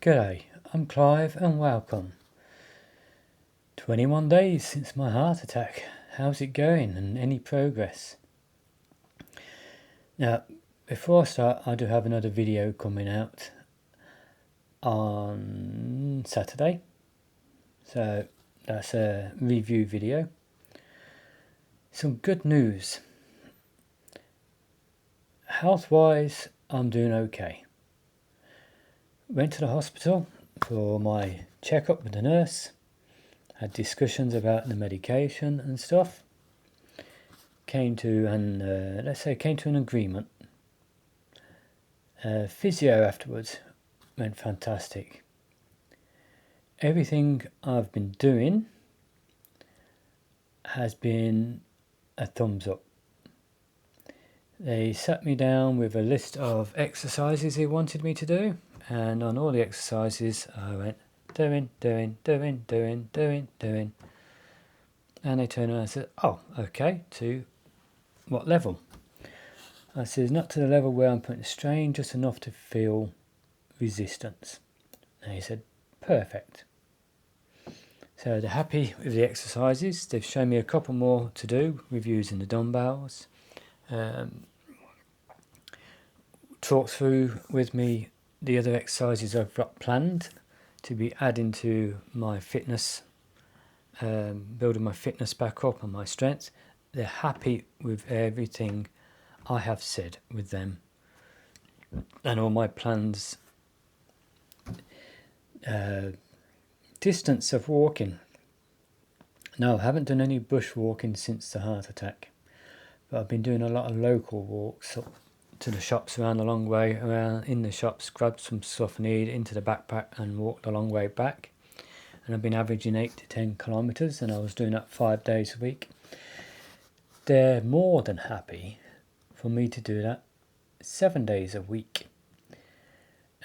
G'day, I'm Clive and welcome. 21 days since my heart attack. How's it going and any progress? Now, before I start, I do have another video coming out on Saturday. So that's a review video. Some good news. Health-wise, I'm doing okay. Went to the hospital for my checkup with the nurse. Had discussions about the medication and stuff. Came to an agreement. Physio afterwards went fantastic. Everything I've been doing has been a thumbs up. They sat me down with a list of exercises they wanted me to do, and on all the exercises I went doing. And they turned around and said, "Oh, okay, to what level?" I said, "Not to the level where I'm putting strain, just enough to feel resistance." And he said, "Perfect." So they're happy with the exercises. They've shown me a couple more to do with using the dumbbells. Talked through with me the other exercises I've got planned to be adding to my fitness, building my fitness back up and my strength. They're happy with everything I have said with them and all my plans. Distance of walking. No, I haven't done any bush walking since the heart attack, but I've been doing a lot of local walks up to the shops around the long way, around in the shops, grabbed some stuff I need into the backpack and walked a long way back. And I've been averaging 8 to 10 kilometres, and I was doing that 5 days a week. They're more than happy for me to do that 7 days a week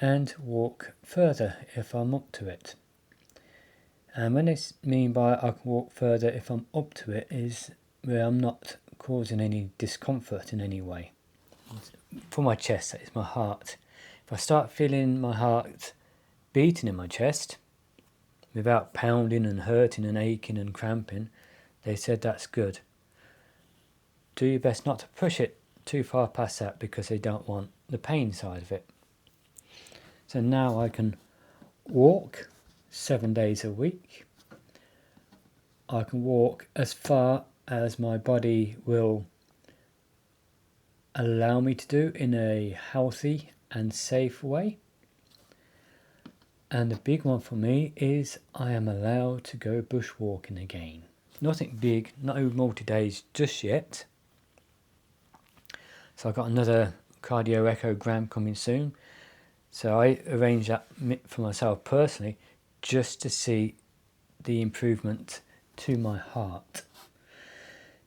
and walk further if I'm up to it. And when they mean by I can walk further if I'm up to it is where I'm not causing any discomfort in any way. For my chest, that is my heart. If I start feeling my heart beating in my chest without pounding and hurting and aching and cramping, they said that's good. Do your best not to push it too far past that because they don't want the pain side of it. So now I can walk 7 days a week. I can walk as far as my body will allow me to do in a healthy and safe way. And the big one for me is I am allowed to go bushwalking again. Nothing big, no multi-days just yet. So I've got another cardio echogram coming soon. So I arranged that for myself personally just to see the improvement to my heart.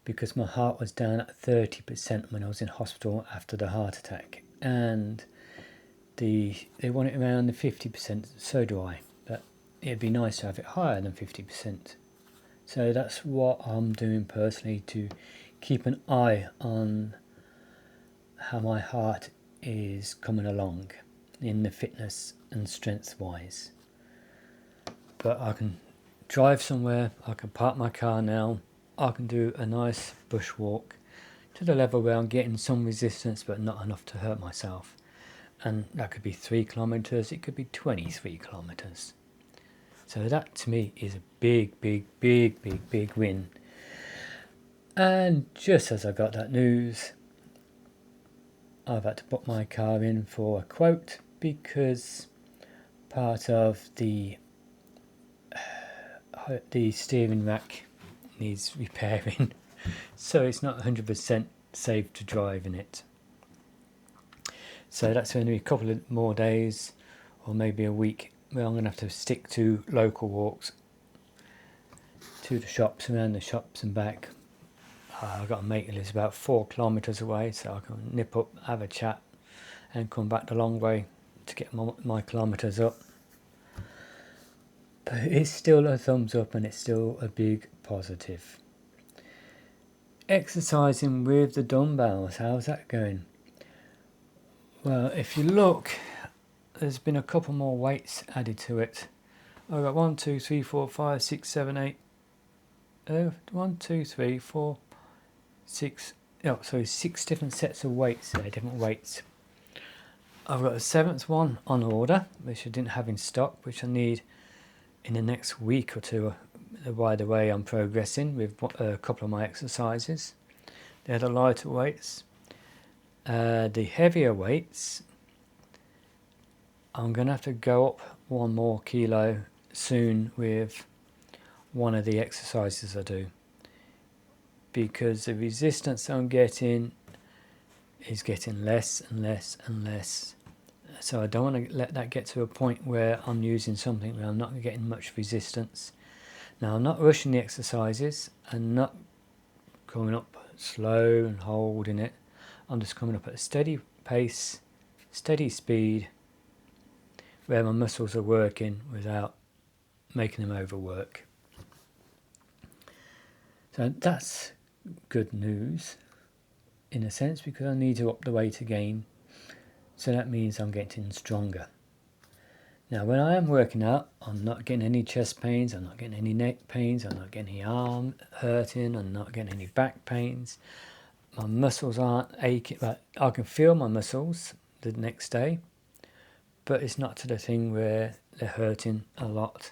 Because my heart was down at 30% when I was in hospital after the heart attack. And they want it around the 50%, so do I. But it'd be nice to have it higher than 50%. So that's what I'm doing personally to keep an eye on how my heart is coming along in the fitness and strength wise. But I can drive somewhere, I can park my car now, I can do a nice bushwalk to the level where I'm getting some resistance but not enough to hurt myself. And that could be 3 kilometres, it could be 23 kilometres. So that to me is a big win. And just as I got that news, I've had to put my car in for a quote because part of the steering rack needs repairing, so it's not 100% safe to drive in it. So that's going to be a couple of more days or maybe a week where I'm going to have to stick to local walks to the shops, around the shops and back. I've got a mate who lives about 4 kilometres away, so I can nip up, have a chat and come back the long way to get my kilometres up. But it's still a thumbs up and it's still a big positive. Exercising with the dumbbells, how's that going? Well, if you look there's been a couple more weights added to it. I've got 1, 2, 3, 4, 5, 6, 7, 8. 1, 2, 3, 4, 6. Oh, sorry, 6 different sets of weights there, different weights. I've got a 7th one on order, which I didn't have in stock, which I need in the next week or two. By the way, I'm progressing with a couple of my exercises. They're the lighter weights. The heavier weights, I'm going to have to go up 1 more kilo soon with one of the exercises I do, because the resistance I'm getting is getting less and less and less. So I don't want to let that get to a point where I'm using something where I'm not getting much resistance. Now, I'm not rushing the exercises and not coming up slow and holding it. I'm just coming up at a steady pace, steady speed, where my muscles are working without making them overwork. So that's good news in a sense, because I need to up the weight again. So that means I'm getting stronger. Now, when I am working out, I'm not getting any chest pains, I'm not getting any neck pains, I'm not getting any arm hurting, I'm not getting any back pains. My muscles aren't aching. I can feel my muscles the next day, but it's not to the thing where they're hurting a lot,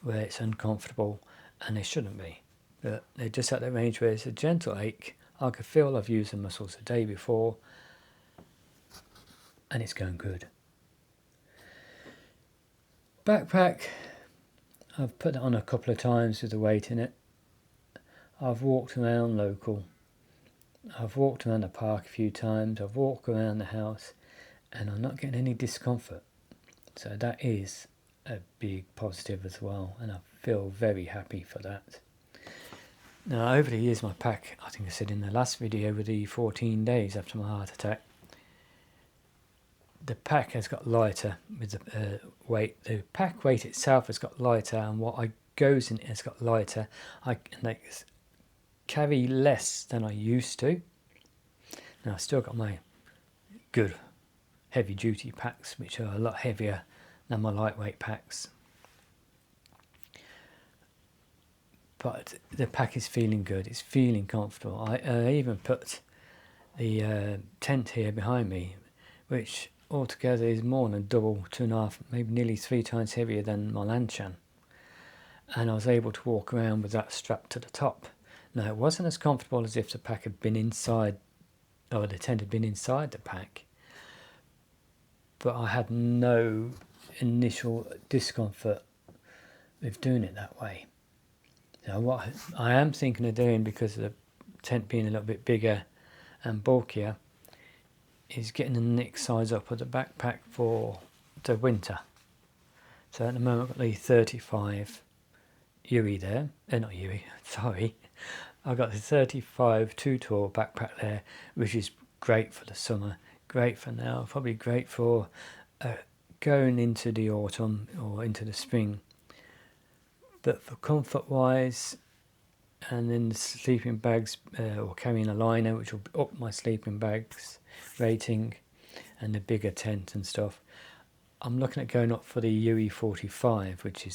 where it's uncomfortable, and they shouldn't be. But they're just at the range where it's a gentle ache. I can feel I've used the muscles the day before, and it's going good. Backpack, I've put it on a couple of times with the weight in it. I've walked around local. I've walked around the park a few times. I've walked around the house, and I'm not getting any discomfort. So that is a big positive as well, and I feel very happy for that. Now, over the years, my pack, I think I said in the last video with the 14 days after my heart attack, the pack has got lighter with the weight. The pack weight itself has got lighter, and what goes in it has got lighter. I can carry less than I used to. Now, I've still got my good heavy duty packs, which are a lot heavier than my lightweight packs. But the pack is feeling good, it's feeling comfortable. I even put the tent here behind me, which altogether is more than double, 2.5, maybe nearly 3 times heavier than my Lanchan. And I was able to walk around with that strapped to the top. Now, it wasn't as comfortable as if the pack had been inside, or the tent had been inside the pack, but I had no initial discomfort with doing it that way. Now, what I am thinking of doing, because of the tent being a little bit bigger and bulkier, is getting the neck size up of the backpack for the winter. So at the moment I've got the 35 Yui there, not Yui, sorry. I've got the 35 Too Tall backpack there, which is great for the summer, great for now, probably great for going into the autumn or into the spring. But for comfort wise, and then the sleeping bags, or carrying a liner, which will up my sleeping bags rating, and the bigger tent and stuff, I'm looking at going up for the UE 45, which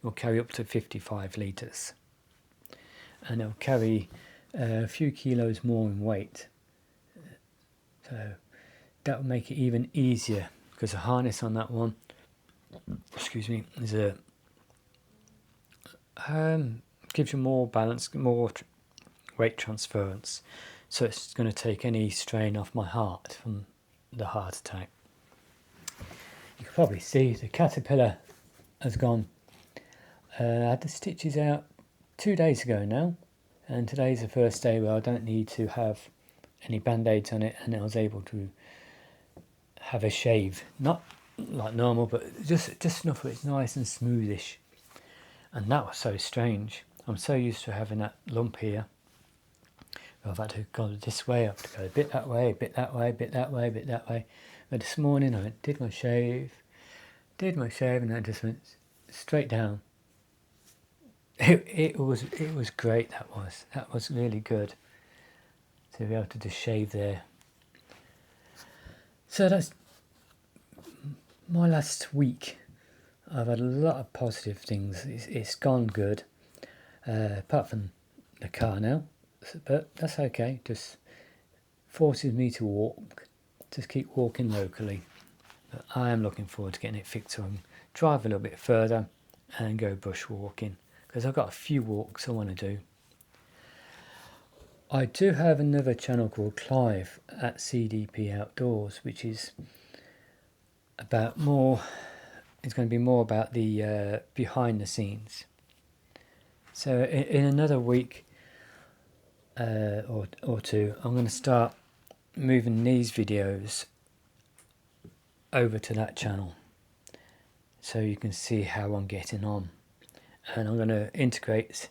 will carry up to 55 litres. And it'll carry a few kilos more in weight. So that will make it even easier, because the harness on that one, excuse me, is gives you more balance, more weight transference, so it's going to take any strain off my heart from the heart attack. You can probably see the caterpillar has gone. I had the stitches out 2 days ago now, and today's the first day where I don't need to have any band-aids on it, and I was able to have a shave, not like normal, but just enough where it's nice and smoothish. And that was so strange. I'm so used to having that lump here. I've had to go this way, I've had to go a bit that way, a bit that way, a bit that way, a bit that way. But this morning I did my shave, and I just went straight down. It was great. That was really good to be able to just shave there. So that's my last week, I've had a lot of positive things. It's gone good, apart from the car now, but that's okay. Just forces me to walk, just keep walking locally. But I am looking forward to getting it fixed so I can drive a little bit further and go bushwalking, because I've got a few walks I want to do. I do have another channel called Clive at CDP Outdoors, which is about more. It's going to be more about the behind the scenes. So in another week or two, I'm going to start moving these videos over to that channel, so you can see how I'm getting on. And I'm going to integrate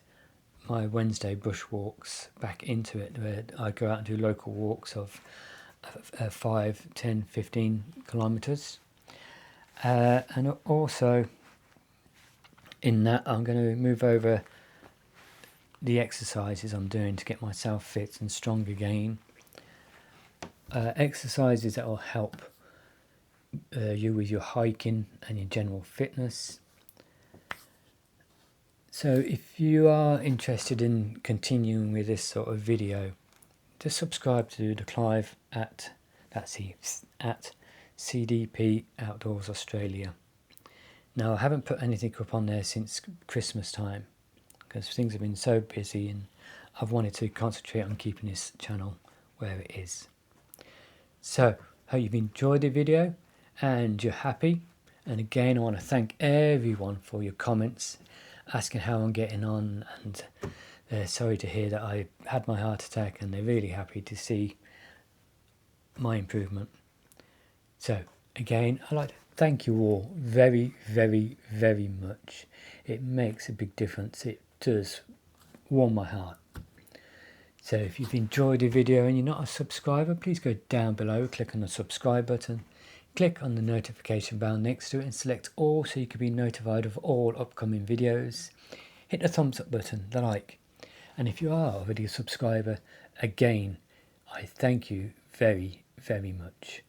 my Wednesday bushwalks back into it, where I go out and do local walks of 5, 10, 15 kilometres. And also in that, I'm going to move over the exercises I'm doing to get myself fit and strong again. Exercises that will help you with your hiking and your general fitness. So if you are interested in continuing with this sort of video, just subscribe to the Clive at CDP Outdoors Australia. Now, I haven't put anything up on there since Christmas time, because things have been so busy and I've wanted to concentrate on keeping this channel where it is. So, hope you've enjoyed the video and you're happy. And again, I want to thank everyone for your comments, asking how I'm getting on, and they're sorry to hear that I had my heart attack, and they're really happy to see my improvement. So again, I'd like to thank you all very, very, very much. It makes a big difference. It does warm my heart. So if you've enjoyed the video and you're not a subscriber, please go down below, click on the subscribe button, click on the notification bell next to it and select all, so you can be notified of all upcoming videos. Hit the thumbs up button, the like. And if you are already a subscriber, again, I thank you very, very much.